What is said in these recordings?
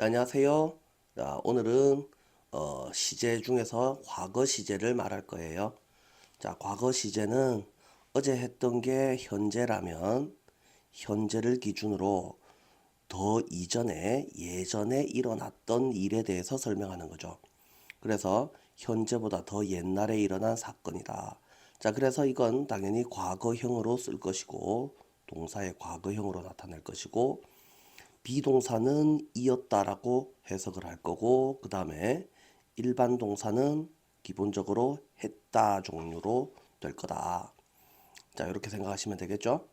네, 안녕하세요. 자, 오늘은 시제 중에서 과거 시제를 말할 거예요. 자, 과거 시제는 어제 했던 게 현재라면 현재를 기준으로 더 이전에 예전에 일어났던 일에 대해서 설명하는 거죠. 그래서 현재보다 더 옛날에 일어난 사건이다. 자, 그래서 이건 당연히 과거형으로 쓸 것이고 동사의 과거형으로 나타낼 것이고 비동사는 이었다라고 해석을 할 거고, 그 다음에 일반 동사는 기본적으로 했다 종류로 될 거다. 자, 이렇게 생각하시면 되겠죠?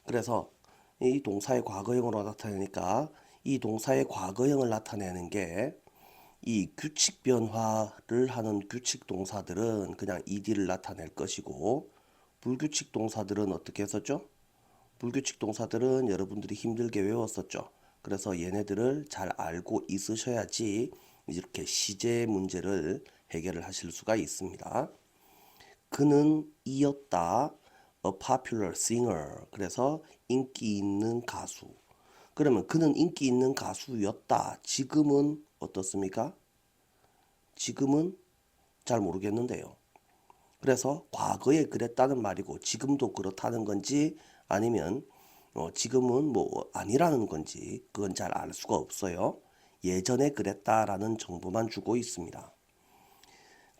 그래서 이 동사의 과거형으로 나타내니까 이 동사의 과거형을 나타내는 게 이 규칙 변화를 하는 규칙 동사들은 그냥 ed를 나타낼 것이고, 불규칙 동사들은 어떻게 했었죠? 불규칙 동사들은 여러분들이 힘들게 외웠었죠. 그래서 얘네들을 잘 알고 있으셔야지 이렇게 시제 문제를 해결을 하실 수가 있습니다. 그는 이었다. A popular singer. 그래서 인기 있는 가수. 그러면 그는 인기 있는 가수였다. 지금은 어떻습니까? 지금은 잘 모르겠는데요. 그래서 과거에 그랬다는 말이고 지금도 그렇다는 건지 아니면 지금은 뭐 아니라는 건지 그건 잘 알 수가 없어요. 예전에 그랬다라는 정보만 주고 있습니다.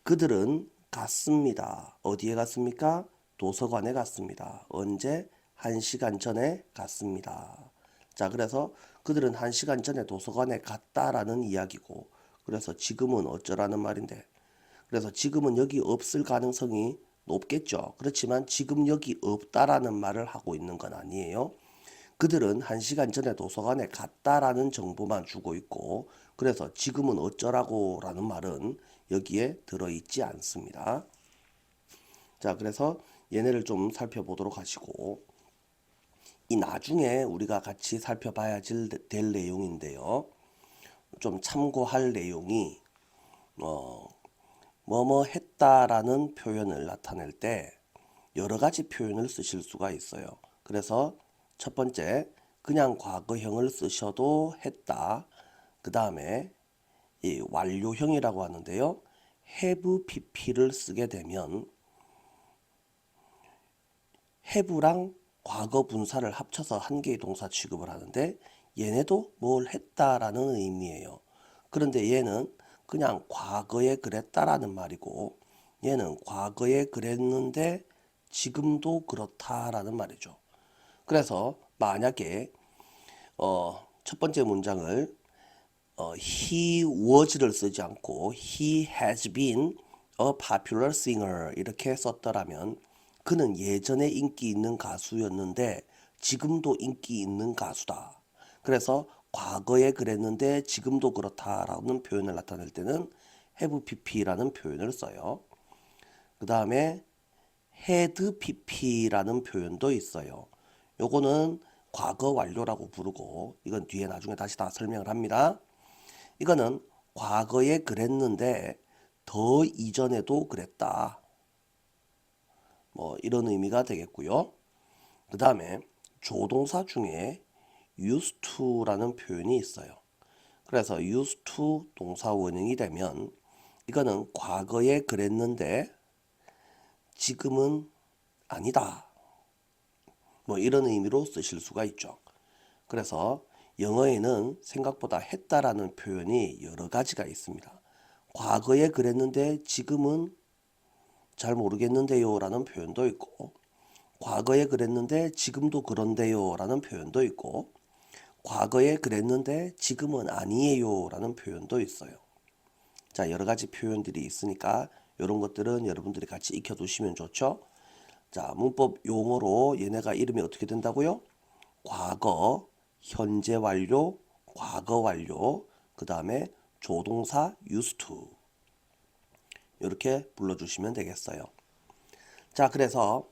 그들은 갔습니다. 어디에 갔습니까? 도서관에 갔습니다. 언제? 1시간 전에 갔습니다. 자, 그래서 그들은 1시간 전에 도서관에 갔다라는 이야기고, 그래서 지금은 어쩌라는 말인데, 그래서 지금은 여기 없을 가능성이 높겠죠. 그렇지만 지금 여기 없다라는 말을 하고 있는 건 아니에요. 그들은 1시간 전에 도서관에 갔다라는 정보만 주고 있고, 그래서 지금은 어쩌라고 라는 말은 여기에 들어있지 않습니다. 자, 그래서 얘네를 좀 살펴보도록 하시고, 이 나중에 우리가 같이 살펴봐야 될 내용인데요. 좀 참고할 내용이 뭐뭐 했다라는 표현을 나타낼 때 여러 가지 표현을 쓰실 수가 있어요. 그래서 첫 번째, 그냥 과거형을 쓰셔도 했다. 그 다음에 이 완료형이라고 하는데요. have pp를 쓰게 되면 have랑 과거 분사를 합쳐서 한 개의 동사 취급을 하는데 얘네도 뭘 했다라는 의미예요. 그런데 얘는 그냥 과거에 그랬다라는 말이고 얘는 과거에 그랬는데 지금도 그렇다라는 말이죠. 그래서 만약에 첫 번째 문장을 he was를 쓰지 않고 he has been a popular singer 이렇게 썼더라면 그는 예전에 인기 있는 가수였는데 지금도 인기 있는 가수다. 그래서 과거에 그랬는데 지금도 그렇다라는 표현을 나타낼 때는 have pp라는 표현을 써요. 그 다음에 had pp라는 표현도 있어요. 요거는 과거 완료라고 부르고 이건 뒤에 나중에 다시 다 설명을 합니다. 이거는 과거에 그랬는데 더 이전에도 그랬다. 뭐 이런 의미가 되겠고요. 그 다음에 조동사 중에 used to라는 표현이 있어요. 그래서 used to 동사 원형이 되면 이거는 과거에 그랬는데 지금은 아니다. 뭐 이런 의미로 쓰실 수가 있죠. 그래서 영어에는 생각보다 했다라는 표현이 여러 가지가 있습니다. 과거에 그랬는데 지금은 잘 모르겠는데요 라는 표현도 있고, 과거에 그랬는데 지금도 그런데요 라는 표현도 있고, 과거에 그랬는데 지금은 아니에요 라는 표현도 있어요. 자, 여러 가지 표현들이 있으니까 이런 것들은 여러분들이 같이 익혀두시면 좋죠. 자, 문법 용어로 얘네가 이름이 어떻게 된다고요? 과거, 현재 완료, 과거 완료, 그 다음에 조동사 used to 이렇게 불러주시면 되겠어요. 자, 그래서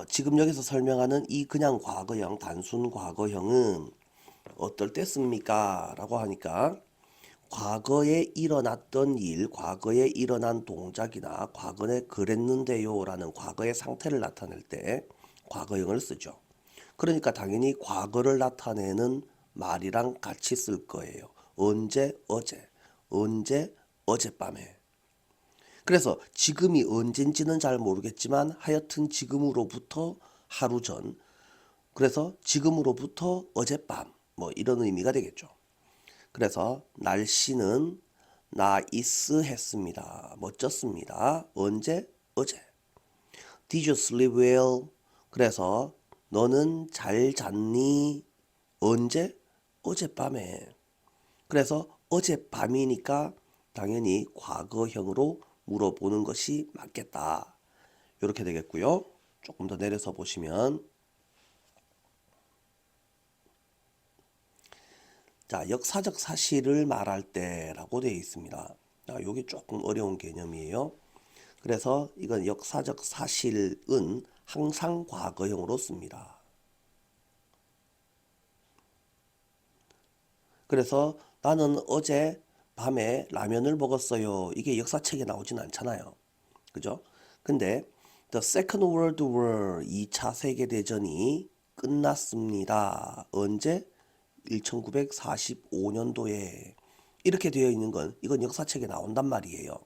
지금 여기서 설명하는 이 그냥 과거형, 단순 과거형은 어떨 때 씁니까? 라고 하니까 과거에 일어났던 일, 과거에 일어난 동작이나 과거에 그랬는데요 라는 과거의 상태를 나타낼 때 과거형을 쓰죠. 그러니까 당연히 과거를 나타내는 말이랑 같이 쓸 거예요. 언제, 어제, 언제, 어젯밤에. 그래서 지금이 언젠지는 잘 모르겠지만 하여튼 지금으로부터 하루 전, 그래서 지금으로부터 어젯밤, 뭐 이런 의미가 되겠죠. 그래서 날씨는 나이스했습니다. 멋졌습니다. 언제? 어제. Did you sleep well? 그래서 너는 잘 잤니? 언제? 어젯밤에. 그래서 어젯밤이니까 당연히 과거형으로 물어보는 것이 맞겠다. 이렇게 되겠고요. 조금 더 내려서 보시면 자, 역사적 사실을 말할 때라고 되어 있습니다. 이게 조금 어려운 개념이에요. 그래서 이건 역사적 사실은 항상 과거형으로 씁니다. 그래서 나는 어제 밤에 라면을 먹었어요. 이게 역사책에 나오진 않잖아요. 그죠? 근데 The Second World War 2차 세계대전이 끝났습니다. 언제? 1945년도에. 이렇게 되어 있는 건 이건 역사책에 나온단 말이에요.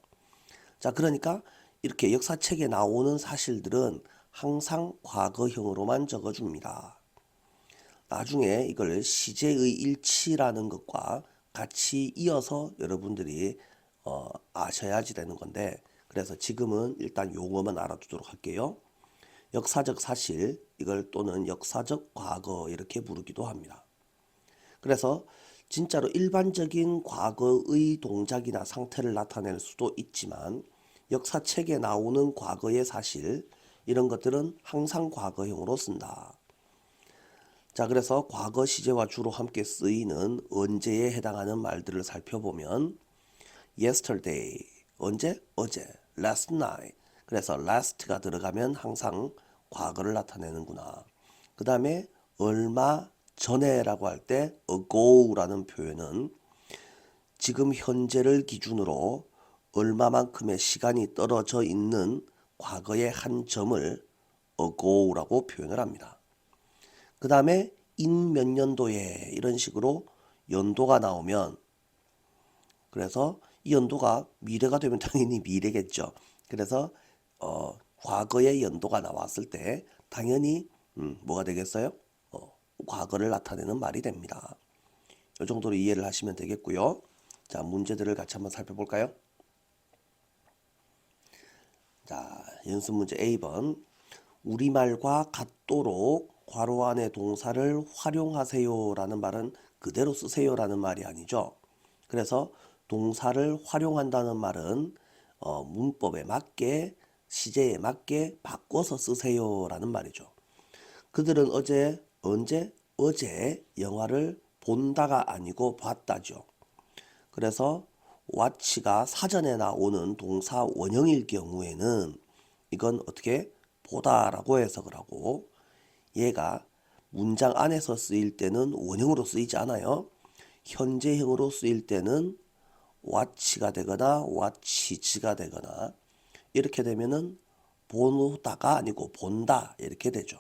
자, 그러니까 이렇게 역사책에 나오는 사실들은 항상 과거형으로만 적어줍니다. 나중에 이걸 시제의 일치라는 것과 같이 이어서 여러분들이 아셔야지 되는 건데, 그래서 지금은 일단 용어만 알아두도록 할게요. 역사적 사실, 이걸 또는 역사적 과거 이렇게 부르기도 합니다. 그래서 진짜로 일반적인 과거의 동작이나 상태를 나타낼 수도 있지만 역사책에 나오는 과거의 사실, 이런 것들은 항상 과거형으로 쓴다. 자, 그래서 과거 시제와 주로 함께 쓰이는 언제에 해당하는 말들을 살펴보면 yesterday, 언제? 어제. last night. 그래서 last가 들어가면 항상 과거를 나타내는구나. 그 다음에 얼마 전에라고 할 때 ago라는 표현은 지금 현재를 기준으로 얼마만큼의 시간이 떨어져 있는 과거의 한 점을 ago라고 표현을 합니다. 그 다음에 in 몇 년도에 이런 식으로 연도가 나오면, 그래서 이 연도가 미래가 되면 당연히 미래겠죠. 그래서 과거의 연도가 나왔을 때 당연히 뭐가 되겠어요? 과거를 나타내는 말이 됩니다. 이 정도로 이해를 하시면 되겠고요. 자, 문제들을 같이 한번 살펴볼까요? 자, 연습 문제 A번. 우리말과 같도록 괄호 안의 동사를 활용하세요 라는 말은 그대로 쓰세요 라는 말이 아니죠. 그래서 동사를 활용한다는 말은 문법에 맞게, 시제에 맞게 바꿔서 쓰세요 라는 말이죠. 그들은 어제, 언제? 어제 영화를 본다가 아니고 봤다죠. 그래서 watch가 사전에 나오는 동사 원형일 경우에는 이건 어떻게? 보다라고 해석을 하고, 얘가 문장 안에서 쓰일 때는 원형으로 쓰이지 않아요. 현재형으로 쓰일 때는 watch가 되거나 watches가 되거나, 이렇게 되면은 보다가 아니고 본다 이렇게 되죠.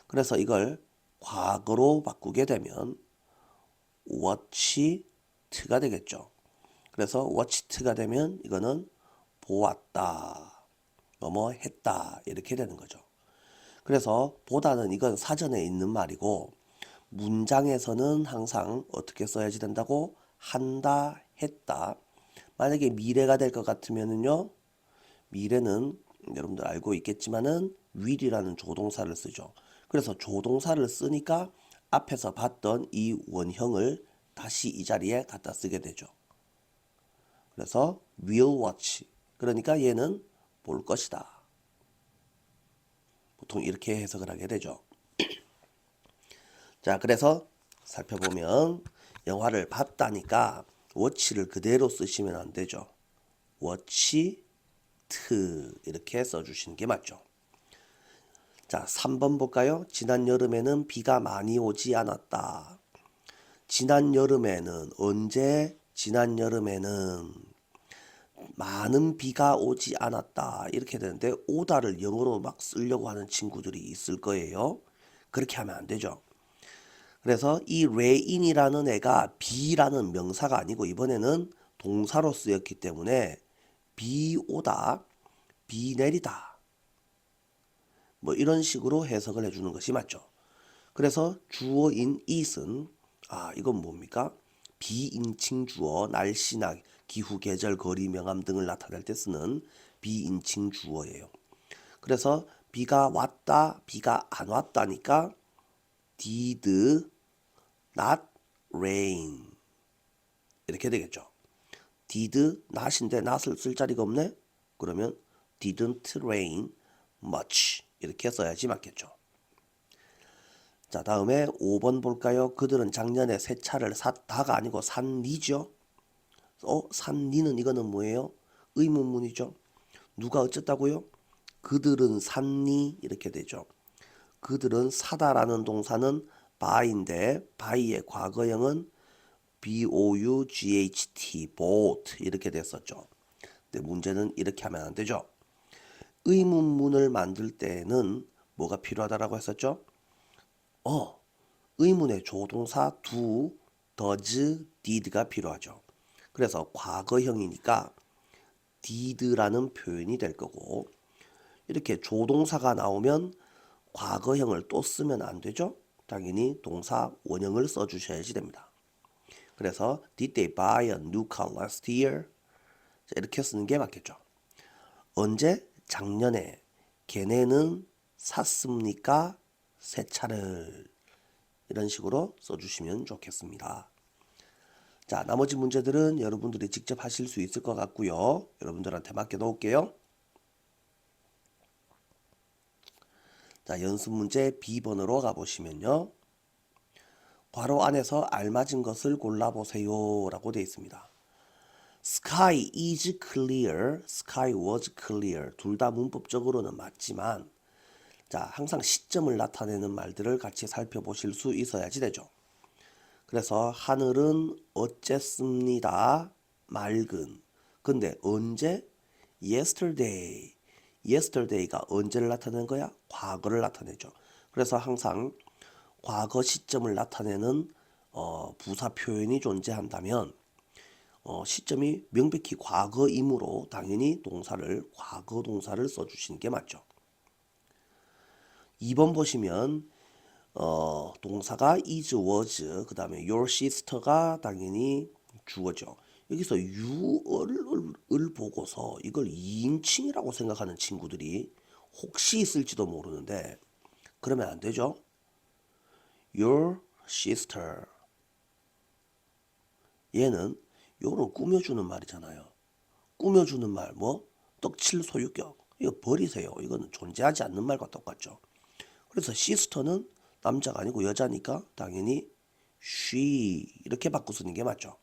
그래서 이걸 과거로 바꾸게 되면 watched가 되겠죠. 그래서 watched가 되면 이거는 보았다, 뭐뭐 했다 이렇게 되는 거죠. 그래서 보다는 이건 사전에 있는 말이고, 문장에서는 항상 어떻게 써야지 된다고? 한다, 했다. 만약에 미래가 될 것 같으면은요, 미래는 여러분들 알고 있겠지만은 will이라는 조동사를 쓰죠. 그래서 조동사를 쓰니까 앞에서 봤던 이 원형을 다시 이 자리에 갖다 쓰게 되죠. 그래서 will watch. 그러니까 얘는 볼 것이다. 보통 이렇게 해석을 하게 되죠. 자, 그래서 살펴보면 영화를 봤다니까 watch를 그대로 쓰시면 안 되죠. watched 이렇게 써주시는 게 맞죠. 자, 3번 볼까요? 지난 여름에는 비가 많이 오지 않았다. 지난 여름에는 언제? 지난 여름에는 많은 비가 오지 않았다 이렇게 되는데, 오다를 영어로 막 쓰려고 하는 친구들이 있을 거예요. 그렇게 하면 안 되죠. 그래서 이 레인이라는 애가 비라는 명사가 아니고 이번에는 동사로 쓰였기 때문에 비 오다, 비 내리다 뭐 이런 식으로 해석을 해주는 것이 맞죠. 그래서 주어인 it은 이건 뭡니까? 비인칭 주어, 날씨나 기후, 계절, 거리, 명암 등을 나타낼 때 쓰는 비인칭 주어예요. 그래서 비가 왔다, 비가 안 왔다니까 did not rain 이렇게 되겠죠. did not인데 not을 쓸 자리가 없네? 그러면 didn't rain much 이렇게 써야지 맞겠죠. 자, 다음에 5번 볼까요? 그들은 작년에 새 차를 샀다가 아니고 샀니죠? 샀니는 이거는 뭐예요? 의문문이죠. 누가 어쨌다고요? 그들은 샀니? 이렇게 되죠. 그들은 사다라는 동사는 buy인데 buy의 과거형은 bought, bought 이렇게 됐었죠. 근데 문제는 이렇게 하면 안 되죠. 의문문을 만들 때는 뭐가 필요하다라고 했었죠? 의문의 조동사 do, does, did가 필요하죠. 그래서 과거형이니까 did라는 표현이 될 거고 이렇게 조동사가 나오면 과거형을 또 쓰면 안 되죠. 당연히 동사 원형을 써주셔야지 됩니다. 그래서 did they buy a new car last year? 이렇게 쓰는 게 맞겠죠. 언제? 작년에. 걔네는 샀습니까? 새 차를. 이런 식으로 써주시면 좋겠습니다. 자, 나머지 문제들은 여러분들이 직접 하실 수 있을 것 같고요. 여러분들한테 맡겨놓을게요. 자, 연습 문제 B번으로 가보시면요. 괄호 안에서 알맞은 것을 골라보세요 라고 되어 있습니다. Sky is clear, sky was clear. 둘 다 문법적으로는 맞지만 자, 항상 시점을 나타내는 말들을 같이 살펴보실 수 있어야지 되죠. 그래서 하늘은 어쨌습니다. 맑은. 근데 언제? Yesterday. Yesterday가 언제를 나타내는 거야? 과거를 나타내죠. 그래서 항상 과거 시점을 나타내는 부사 표현이 존재한다면 시점이 명백히 과거이므로 당연히 과거 동사를 써주시는 게 맞죠. 2번 보시면 동사가 is, was, 그 다음에 your sister가 당연히 주어죠. 여기서 you를 보고서 이걸 2인칭이라고 생각하는 친구들이 혹시 있을지도 모르는데 그러면 안 되죠. your sister. 얘는 요런 꾸며주는 말이잖아요. 꾸며주는 말 뭐? 떡칠 소유격. 이거 버리세요. 이거는 존재하지 않는 말과 똑같죠. 그래서 sister는 남자가 아니고 여자니까 당연히 she 이렇게 바꿔 쓰는 게 맞죠.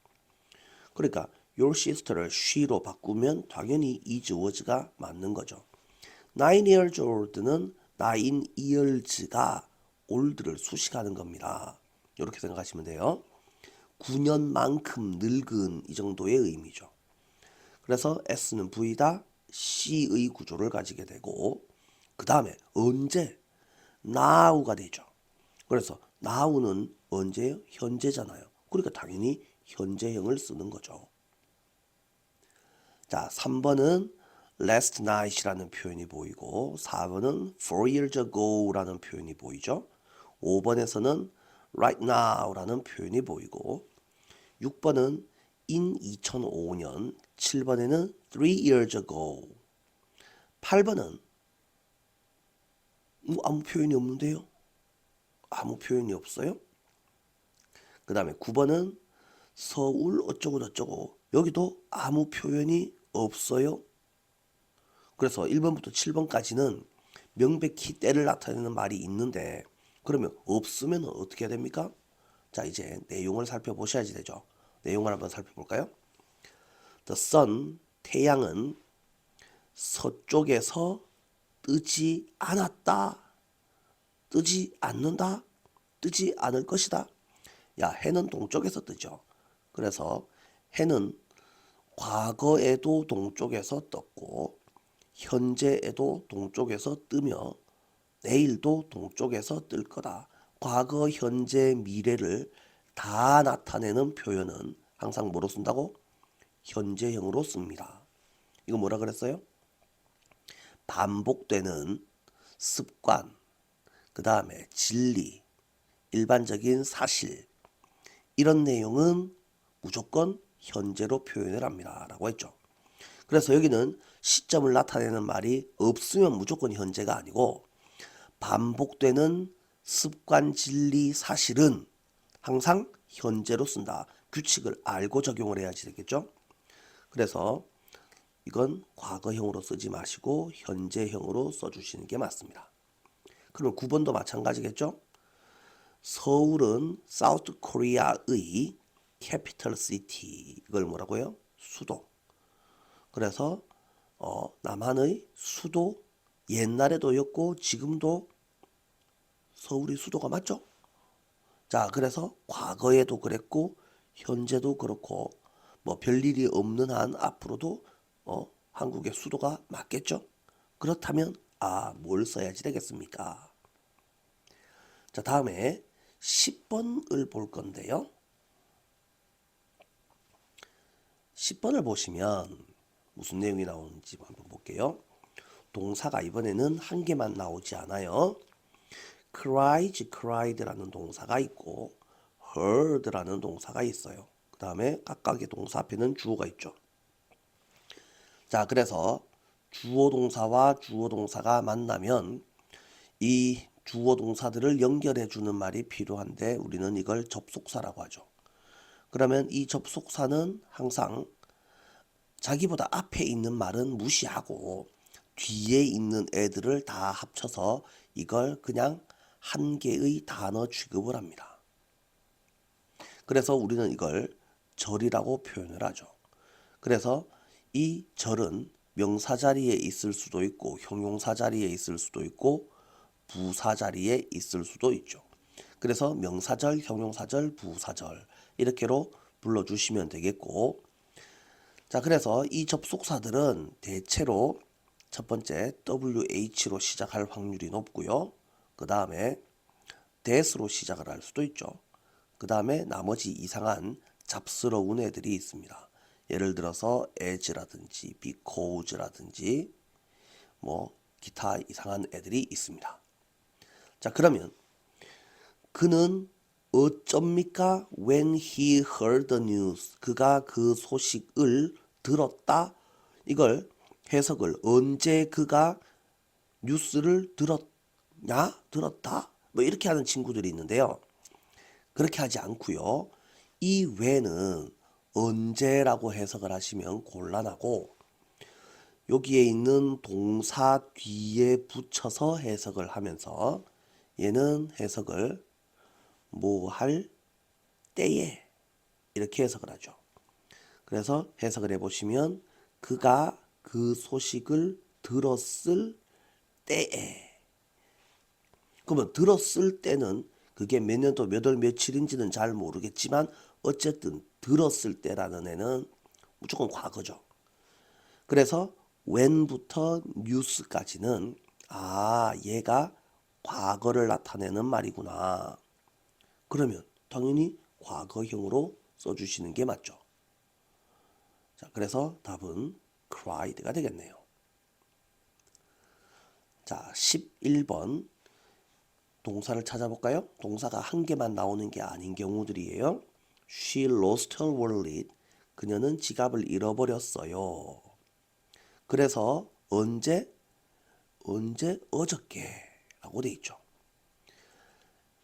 그러니까 your sister를 she로 바꾸면 당연히 is, was가 맞는 거죠. 9 years old는 9 years가 old를 수식하는 겁니다. 이렇게 생각하시면 돼요. 9년만큼 늙은 이 정도의 의미죠. 그래서 S는 V다 C의 구조를 가지게 되고 그 다음에 언제? now가 되죠. 그래서 now는 언제요? 현재잖아요. 그러니까 당연히 현재형을 쓰는 거죠. 자, 3번은 last night이라는 표현이 보이고 4번은 4 years ago라는 표현이 보이죠. 5번에서는 right now라는 표현이 보이고 6번은 in 2005년, 7번에는 3 years ago, 8번은 아무 표현이 없는데요. 아무 표현이 없어요. 그 다음에 9번은 서울 어쩌고 저쩌고 여기도 아무 표현이 없어요. 그래서 1번부터 7번까지는 명백히 때를 나타내는 말이 있는데 그러면 없으면 어떻게 해야 됩니까? 자, 이제 내용을 살펴보셔야지 되죠. 내용을 한번 살펴볼까요? The sun, 태양은 서쪽에서 뜨지 않았다. 뜨지 않는다. 뜨지 않을 것이다. 야, 해는 동쪽에서 뜨죠. 그래서 해는 과거에도 동쪽에서 떴고 현재에도 동쪽에서 뜨며 내일도 동쪽에서 뜰 거다. 과거, 현재, 미래를 다 나타내는 표현은 항상 뭐로 쓴다고? 현재형으로 씁니다. 이거 뭐라 그랬어요? 반복되는 습관, 그 다음에 진리, 일반적인 사실, 이런 내용은 무조건 현재로 표현을 합니다 라고 했죠. 그래서 여기는 시점을 나타내는 말이 없으면 무조건 현재가 아니고, 반복되는 습관, 진리, 사실은 항상 현재로 쓴다. 규칙을 알고 적용을 해야지 되겠죠. 그래서 이건 과거형으로 쓰지 마시고 현재형으로 써주시는 게 맞습니다. 그럼 9번도 마찬가지겠죠. 서울은 사우스 코리아의 캐피털 시티. 이걸 뭐라고요? 수도. 그래서 남한의 수도, 옛날에도였고 지금도 서울이 수도가 맞죠? 자, 그래서 과거에도 그랬고 현재도 그렇고 뭐 별일이 없는 한 앞으로도 한국의 수도가 맞겠죠? 그렇다면 뭘 써야지 되겠습니까? 자, 다음에 10번을 볼 건데요. 10번을 보시면 무슨 내용이 나오는지 한번 볼게요. 동사가 이번에는 한 개만 나오지 않아요. cries, cried라는 동사가 있고 heard라는 동사가 있어요. 그 다음에 각각의 동사 앞에는 주어가 있죠. 자, 그래서 주어 동사와 주어 동사가 만나면 이 주어 동사들을 연결해 주는 말이 필요한데 우리는 이걸 접속사라고 하죠. 그러면 이 접속사는 항상 자기보다 앞에 있는 말은 무시하고 뒤에 있는 애들을 다 합쳐서 이걸 그냥 한 개의 단어 취급을 합니다. 그래서 우리는 이걸 절이라고 표현을 하죠. 그래서 이 절은 명사 자리에 있을 수도 있고 형용사 자리에 있을 수도 있고 부사 자리에 있을 수도 있죠. 그래서 명사절, 형용사절, 부사절 이렇게로 불러주시면 되겠고, 자, 그래서 이 접속사들은 대체로 첫 번째 WH로 시작할 확률이 높고요. 그 다음에 that으로 시작을 할 수도 있죠. 그 다음에 나머지 이상한 잡스러운 애들이 있습니다. 예를 들어서 as라든지 because라든지 뭐 기타 이상한 애들이 있습니다. 자, 그러면 그는 어쩝니까? When he heard the news. 그가 그 소식을 들었다. 이걸 해석을 언제 그가 뉴스를 들었냐? 들었다? 뭐 이렇게 하는 친구들이 있는데요. 그렇게 하지 않고요. 이 when은 언제라고 해석을 하시면 곤란하고 여기에 있는 동사 뒤에 붙여서 해석을 하면서 얘는 해석을 뭐 할 때에 이렇게 해석을 하죠. 그래서 해석을 해보시면 그가 그 소식을 들었을 때에, 그러면 들었을 때는 그게 몇 년도 몇 월 며칠인지는 잘 모르겠지만 어쨌든 들었을 때라는 애는 무조건 과거죠. 그래서 when부터 news까지는 얘가 과거를 나타내는 말이구나. 그러면 당연히 과거형으로 써주시는 게 맞죠. 자, 그래서 답은 cried가 되겠네요. 자, 11번 동사를 찾아볼까요? 동사가 한 개만 나오는 게 아닌 경우들이에요. She lost her wallet. 그녀는 지갑을 잃어버렸어요. 그래서 언제 어저께라고 돼 있죠.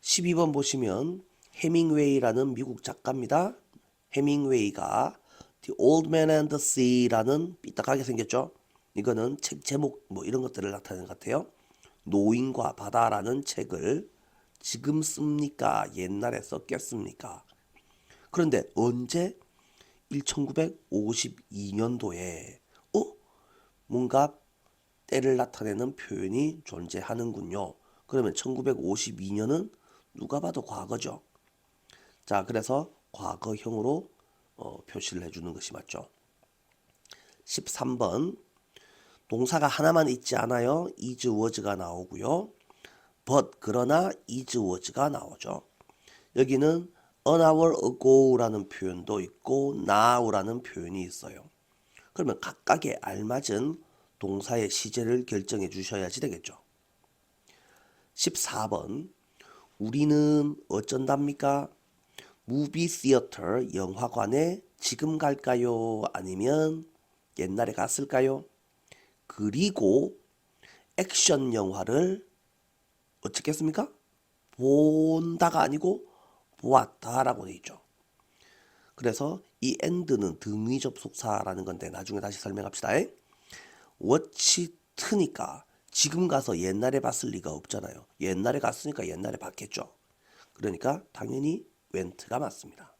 12번 보시면 해밍웨이라는 미국 작가입니다. 해밍웨이가 The Old Man and the Sea라는 삐딱하게 생겼죠. 이거는 책 제목 뭐 이런 것들을 나타내는 것 같아요. 노인과 바다라는 책을 지금 씁니까? 옛날에 썼겠습니까? 그런데 언제? 1952년도에 뭔가 때를 나타내는 표현이 존재하는군요. 그러면 1952년은 누가 봐도 과거죠. 자, 그래서 과거형으로 표시를 해주는 것이 맞죠. 13번 동사가 하나만 있지 않아요. is, was가 나오고요. but 그러나 is was가 나오죠. 여기는 an hour ago라는 표현도 있고 now라는 표현이 있어요. 그러면 각각에 알맞은 동사의 시제를 결정해 주셔야지 되겠죠. 14번 우리는 어쩐답니까? 무비 시어터 영화관에 지금 갈까요? 아니면 옛날에 갔을까요? 그리고 액션 영화를 어떻겠습니까? 본다가 아니고 보았다라고 돼 있죠. 그래서 이 and는 등위 접속사라는 건데 나중에 다시 설명합시다. watch 트니까 지금 가서 옛날에 봤을 리가 없잖아요. 옛날에 갔으니까 옛날에 봤겠죠. 그러니까 당연히 went가 맞습니다.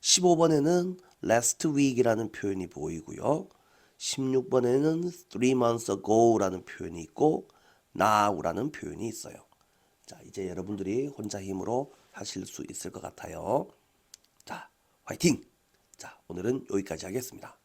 15번에는 last week이라는 표현이 보이고요. 16번에는 3 months ago라는 표현이 있고 now라는 표현이 있어요. 자, 이제 여러분들이 혼자 힘으로 하실 수 있을 것 같아요. 자, 화이팅! 자, 오늘은 여기까지 하겠습니다.